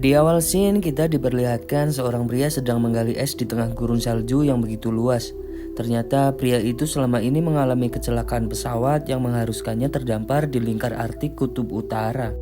Di awal scene kita diperlihatkan seorang pria sedang menggali es di tengah gurun salju yang begitu luas. Ternyata pria itu selama ini mengalami kecelakaan pesawat yang mengharuskannya terdampar di lingkar Arktik Kutub Utara.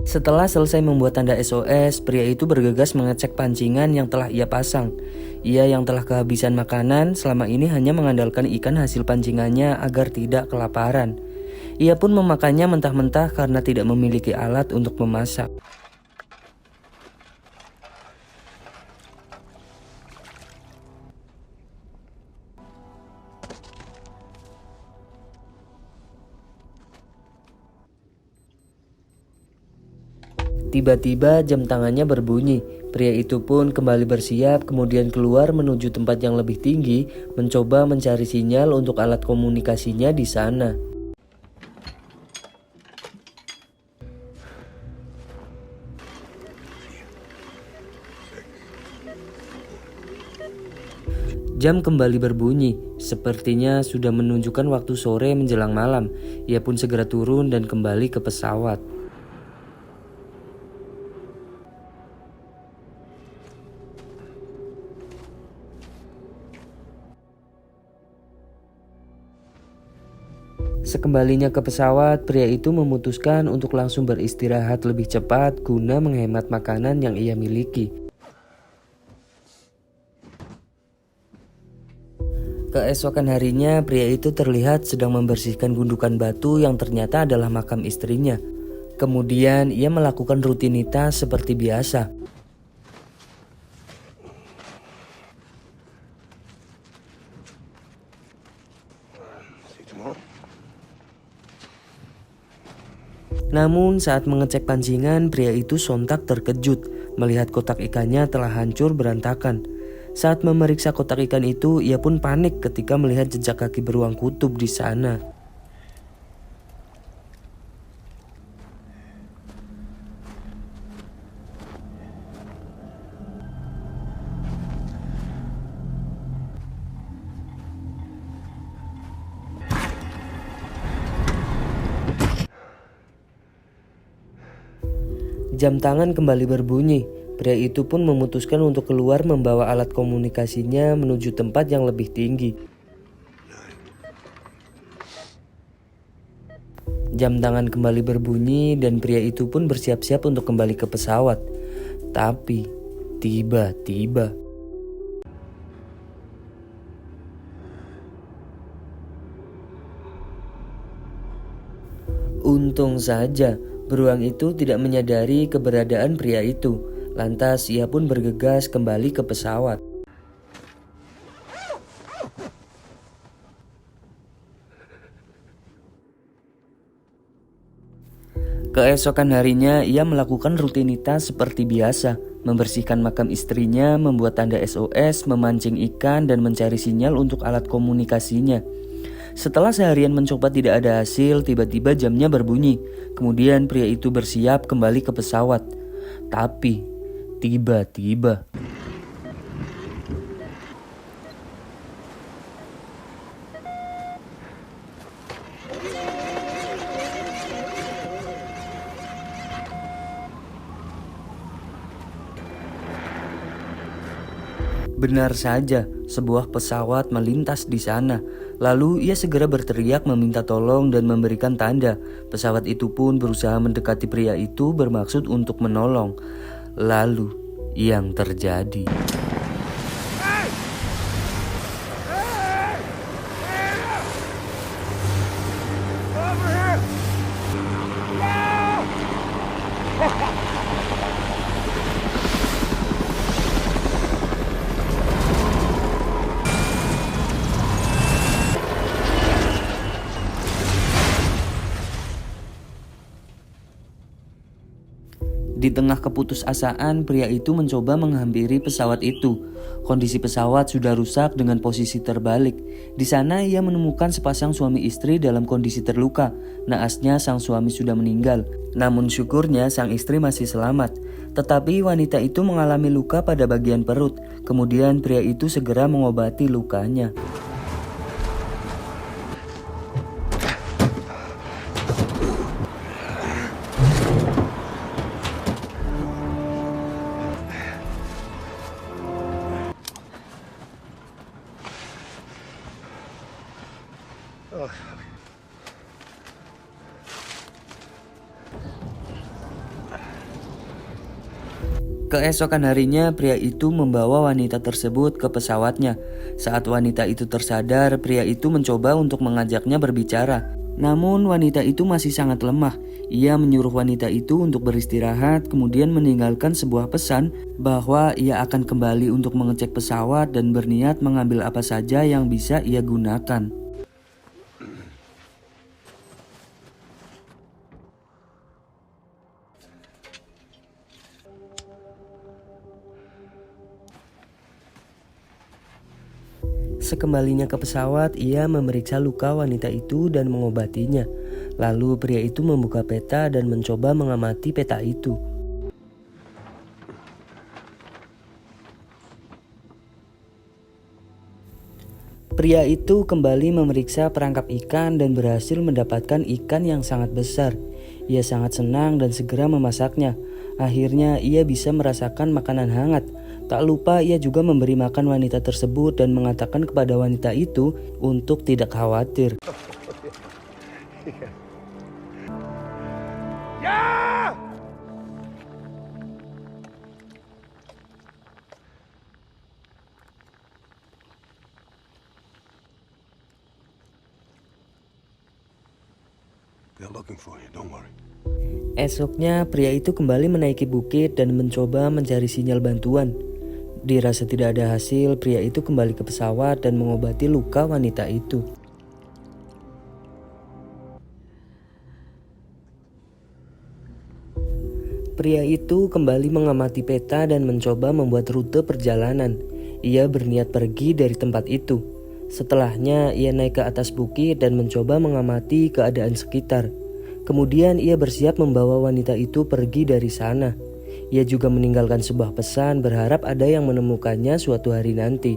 Setelah selesai membuat tanda SOS, pria itu bergegas mengecek pancingan yang telah ia pasang. Ia yang telah kehabisan makanan selama ini hanya mengandalkan ikan hasil pancingannya agar tidak kelaparan. Ia pun memakannya mentah-mentah karena tidak memiliki alat untuk memasak. Tiba-tiba jam tangannya berbunyi. Pria itu pun kembali bersiap, kemudian keluar menuju tempat yang lebih tinggi, mencoba mencari sinyal untuk alat komunikasinya di sana. Jam kembali berbunyi, sepertinya sudah menunjukkan waktu sore menjelang malam. Ia pun segera turun dan kembali ke pesawat. Sekembalinya ke pesawat, pria itu memutuskan untuk langsung beristirahat lebih cepat guna menghemat makanan yang ia miliki. Keesokan harinya, pria itu terlihat sedang membersihkan gundukan batu yang ternyata adalah makam istrinya. Kemudian ia melakukan rutinitas seperti biasa. Namun saat mengecek pancingan, pria itu sontak terkejut melihat kotak ikannya telah hancur berantakan. Saat memeriksa kotak ikan itu, ia pun panik ketika melihat jejak kaki beruang kutub di sana. Jam tangan kembali berbunyi. Pria itu pun memutuskan untuk keluar membawa alat komunikasinya menuju tempat yang lebih tinggi. Jam tangan kembali berbunyi dan pria itu pun bersiap-siap untuk kembali ke pesawat. Tapi tiba-tiba untung saja beruang itu tidak menyadari keberadaan pria itu. Lantas ia pun bergegas kembali ke pesawat. Keesokan harinya ia melakukan rutinitas seperti biasa, membersihkan makam istrinya, membuat tanda SOS, memancing ikan, dan mencari sinyal untuk alat komunikasinya. Setelah seharian mencoba tidak ada hasil, tiba-tiba jamnya berbunyi. Kemudian pria itu bersiap kembali ke pesawat. Tapi tiba-tiba benar saja, sebuah pesawat melintas di sana. Lalu ia segera berteriak meminta tolong dan memberikan tanda. Pesawat itu pun berusaha mendekati pria itu bermaksud untuk menolong. Lalu yang terjadi. Di tengah keputusasaan, pria itu mencoba menghampiri pesawat itu. Kondisi pesawat sudah rusak dengan posisi terbalik. Di sana ia menemukan sepasang suami istri dalam kondisi terluka. Naasnya sang suami sudah meninggal. Namun syukurnya sang istri masih selamat. Tetapi wanita itu mengalami luka pada bagian perut. Kemudian pria itu segera mengobati lukanya. Keesokan harinya, pria itu membawa wanita tersebut ke pesawatnya. Saat wanita itu tersadar, pria itu mencoba untuk mengajaknya berbicara. Namun wanita itu masih sangat lemah. Ia menyuruh wanita itu untuk beristirahat, kemudian meninggalkan sebuah pesan bahwa ia akan kembali untuk mengecek pesawat dan berniat mengambil apa saja yang bisa ia gunakan. Sekembalinya ke pesawat, ia memeriksa luka wanita itu dan mengobatinya. Lalu pria itu membuka peta dan mencoba mengamati peta itu. Pria itu kembali memeriksa perangkap ikan dan berhasil mendapatkan ikan yang sangat besar. Ia sangat senang dan segera memasaknya. Akhirnya ia bisa merasakan makanan hangat. Tak lupa ia juga memberi makan wanita tersebut dan mengatakan kepada wanita itu untuk tidak khawatir. Esoknya pria itu kembali menaiki bukit dan mencoba mencari sinyal bantuan. Dirasa tidak ada hasil, pria itu kembali ke pesawat dan mengobati luka wanita itu. Pria itu kembali mengamati peta dan mencoba membuat rute perjalanan. Ia berniat pergi dari tempat itu. Setelahnya ia naik ke atas bukit dan mencoba mengamati keadaan sekitar. Kemudian ia bersiap membawa wanita itu pergi dari sana. Ia juga meninggalkan sebuah pesan berharap ada yang menemukannya suatu hari nanti.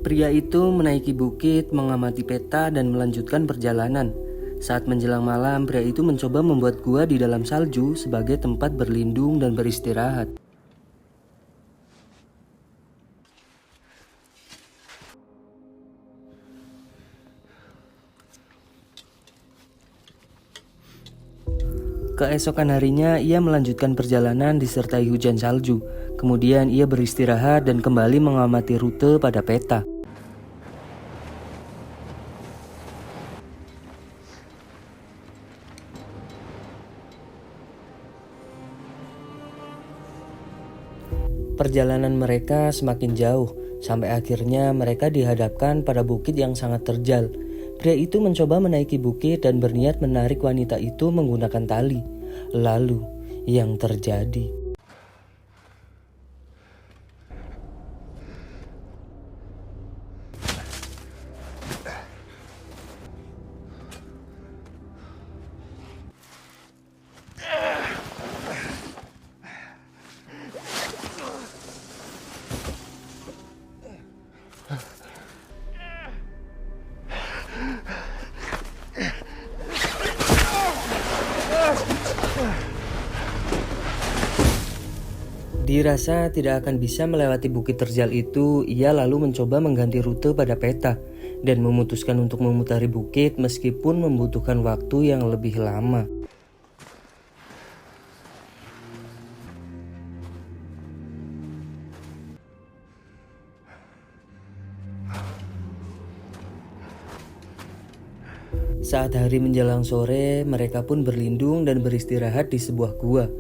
Pria itu menaiki bukit, mengamati peta dan melanjutkan perjalanan. Saat menjelang malam, pria itu mencoba membuat gua di dalam salju sebagai tempat berlindung dan beristirahat. Keesokan harinya, ia melanjutkan perjalanan disertai hujan salju. Kemudian ia beristirahat dan kembali mengamati rute pada peta. Perjalanan mereka semakin jauh, sampai akhirnya mereka dihadapkan pada bukit yang sangat terjal. Pria itu mencoba menaiki bukit dan berniat menarik wanita itu menggunakan tali. Lalu, yang terjadi. Dirasa tidak akan bisa melewati bukit terjal itu, ia lalu mencoba mengganti rute pada peta dan memutuskan untuk memutari bukit meskipun membutuhkan waktu yang lebih lama. Saat hari menjelang sore, mereka pun berlindung dan beristirahat di sebuah gua.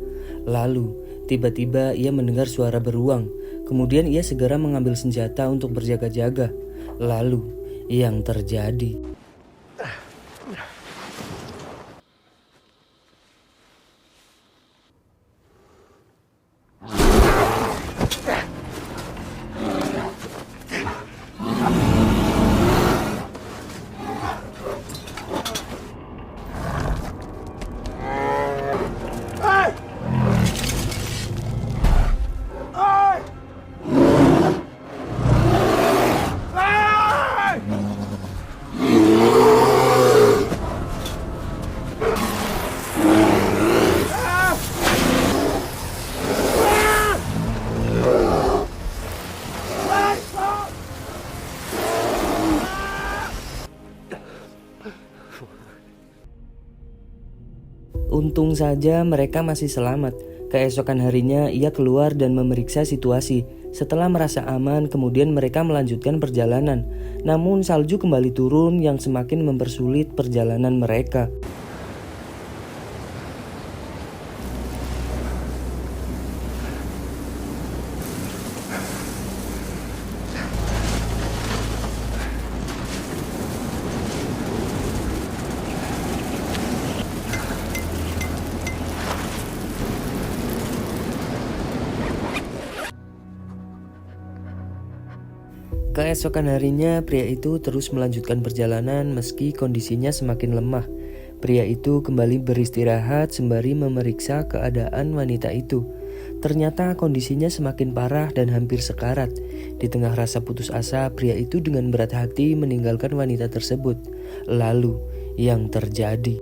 Lalu, tiba-tiba ia mendengar suara beruang. Kemudian ia segera mengambil senjata untuk berjaga-jaga. Lalu, yang terjadi. Untung saja mereka masih selamat. Keesokan harinya ia keluar dan memeriksa situasi. Setelah merasa aman, kemudian mereka melanjutkan perjalanan. Namun salju kembali turun yang semakin mempersulit perjalanan mereka. Keesokan harinya, pria itu terus melanjutkan perjalanan meski kondisinya semakin lemah. Pria itu kembali beristirahat sembari memeriksa keadaan wanita itu. Ternyata kondisinya semakin parah dan hampir sekarat. Di tengah rasa putus asa, pria itu dengan berat hati meninggalkan wanita tersebut. Lalu, yang terjadi?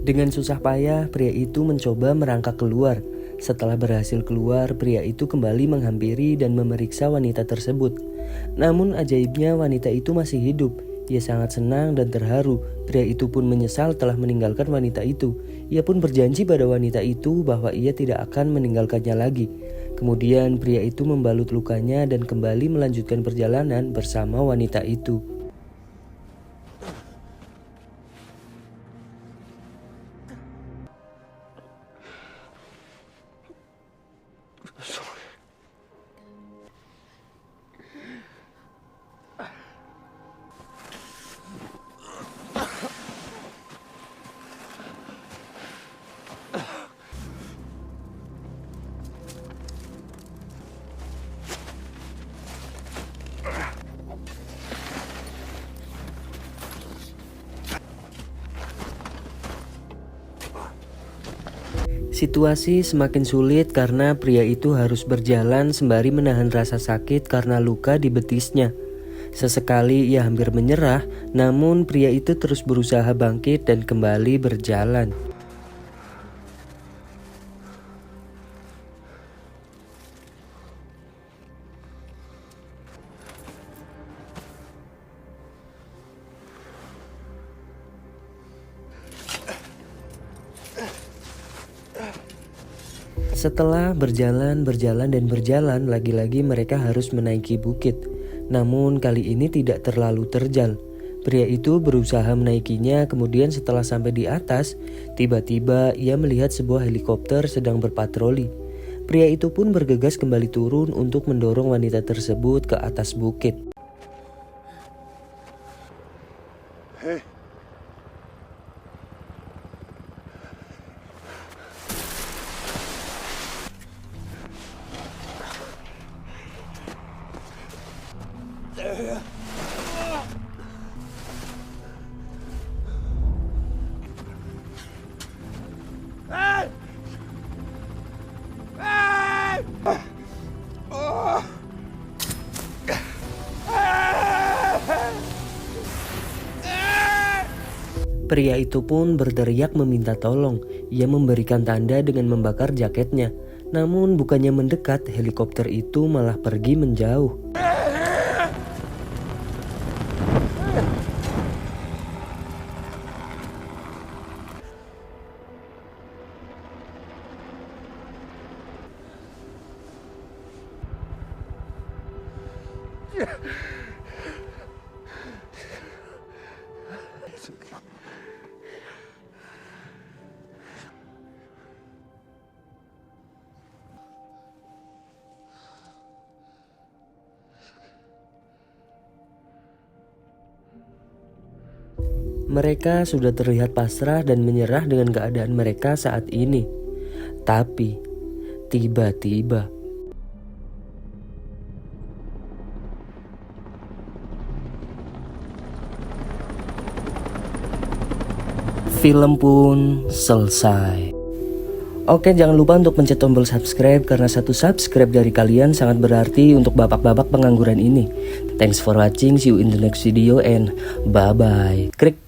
Dengan susah payah, pria itu mencoba merangkak keluar. Setelah berhasil keluar, pria itu kembali menghampiri dan memeriksa wanita tersebut. Namun ajaibnya wanita itu masih hidup. Ia sangat senang dan terharu. Pria itu pun menyesal telah meninggalkan wanita itu. Ia pun berjanji pada wanita itu bahwa ia tidak akan meninggalkannya lagi. Kemudian pria itu membalut lukanya dan kembali melanjutkan perjalanan bersama wanita itu. Situasi semakin sulit karena pria itu harus berjalan sembari menahan rasa sakit karena luka di betisnya. Sesekali ia hampir menyerah, namun pria itu terus berusaha bangkit dan kembali berjalan. Setelah berjalan, lagi-lagi mereka harus menaiki bukit. Namun kali ini tidak terlalu terjal. Pria itu berusaha menaikinya, kemudian setelah sampai di atas, tiba-tiba ia melihat sebuah helikopter sedang berpatroli. Pria itu pun bergegas kembali turun untuk mendorong wanita tersebut ke atas bukit. Hey. Pria itu pun berteriak meminta tolong. Ia memberikan tanda dengan membakar jaketnya. Namun bukannya mendekat, helikopter itu malah pergi menjauh. Mereka sudah terlihat pasrah dan menyerah dengan keadaan mereka saat ini. Tapi, tiba-tiba film pun selesai. Oke, jangan lupa untuk pencet tombol subscribe karena satu subscribe dari kalian sangat berarti untuk babak-babak pengangguran ini. Thanks for watching, see you in the next video and bye-bye. Krik.